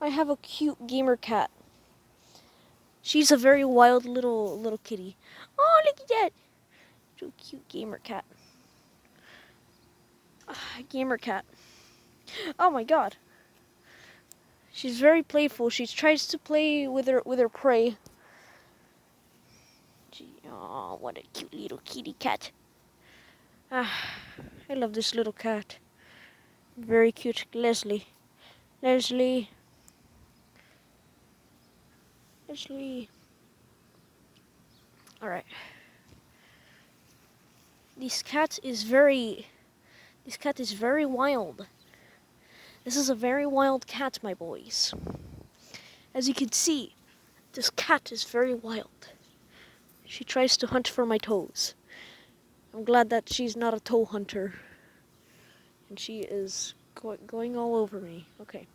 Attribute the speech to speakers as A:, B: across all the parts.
A: I have a cute gamer cat. She's a very wild little kitty. Oh, look at that! So cute gamer cat. Gamer cat. Oh my god. She's very playful. She tries to play with her prey. Oh, what a cute little kitty cat. I love this little cat. Very cute. Leslie. Leslie. Leslie. Alright. This cat is very wild. This is a very wild cat, my boys. As you can see, this cat is very wild. She tries to hunt for my toes. I'm glad that she's not a toe hunter. And she is going all over me. Okay.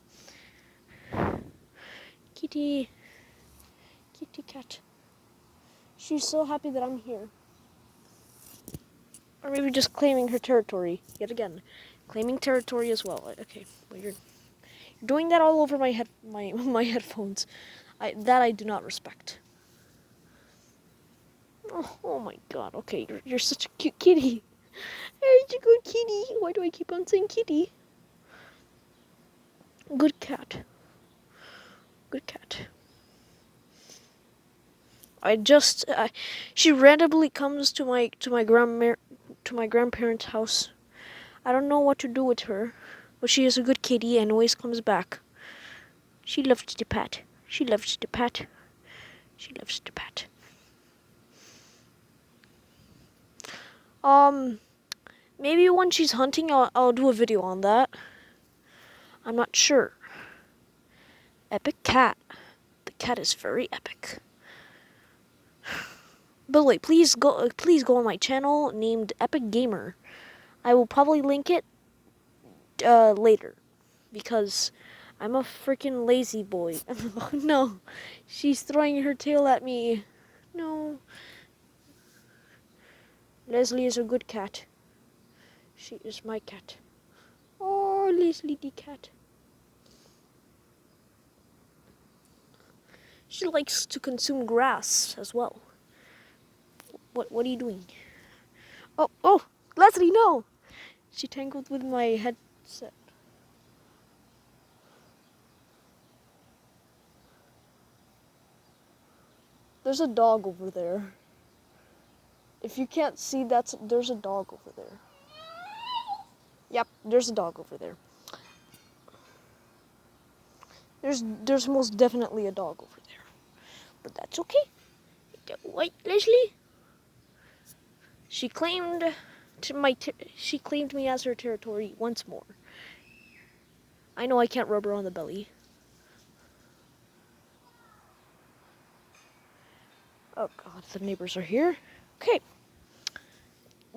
A: Kitty. Kitty cat. She's so happy that I'm here. Or maybe just claiming her territory. Yet again. Claiming territory as well. Okay. Well, you're doing that all over my my headphones. I do not respect. Oh my god. Okay, you're such a cute kitty. You're a good kitty. Why do I keep on saying kitty? Good cat. Good cat. She randomly comes to my grandparents' house. I don't know what to do with her, but she is a good kitty and always comes back. She loves to pat. She loves to pat. She loves to pat. Maybe when she's hunting, I'll do a video on that. I'm not sure. Epic cat. The cat is very epic. But wait, please go on my channel named Epic Gamer. I will probably link it later because I'm a freaking lazy boy. No, she's throwing her tail at me. No. Leslie is a good cat. She is my cat. Oh, Leslie the cat. She likes to consume grass as well. What are you doing? Oh, Leslie, no! She tangled with my headset. There's a dog over there. If you can't see, there's a dog over there. Yep, there's a dog over there. There's most definitely a dog over there. But that's okay. Wait, Leslie? She claimed me as her territory once more. I know I can't rub her on the belly. Oh god, the neighbors are here. Okay.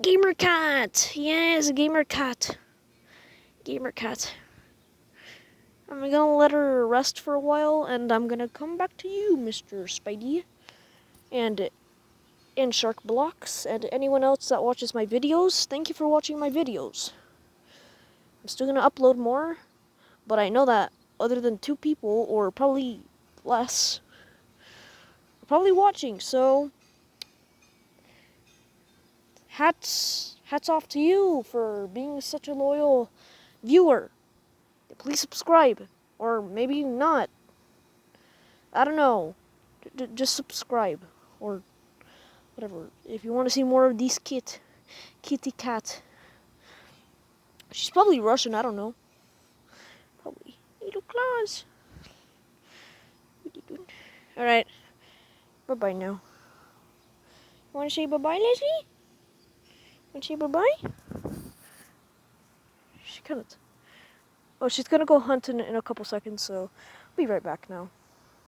A: Gamer cat! Yes, gamer cat. Gamer cat. I'm gonna let her rest for a while, and I'm gonna come back to you, Mr. Spidey. And Shark Blocks, and anyone else that watches my videos. Thank you for watching my videos. I'm still gonna upload more, but I know that other than 2 people, or probably less, are probably watching, so hats off to you for being such a loyal viewer. Please subscribe, or maybe not. I don't know. Just subscribe, or whatever. If you want to see more of these kitty cat. She's probably Russian, I don't know. Probably. Little claws. Alright. Bye-bye now. You want to say bye-bye, Leslie? Want to say bye-bye? She kind of... Oh, she's gonna go hunt in a couple seconds, so I'll be right back now.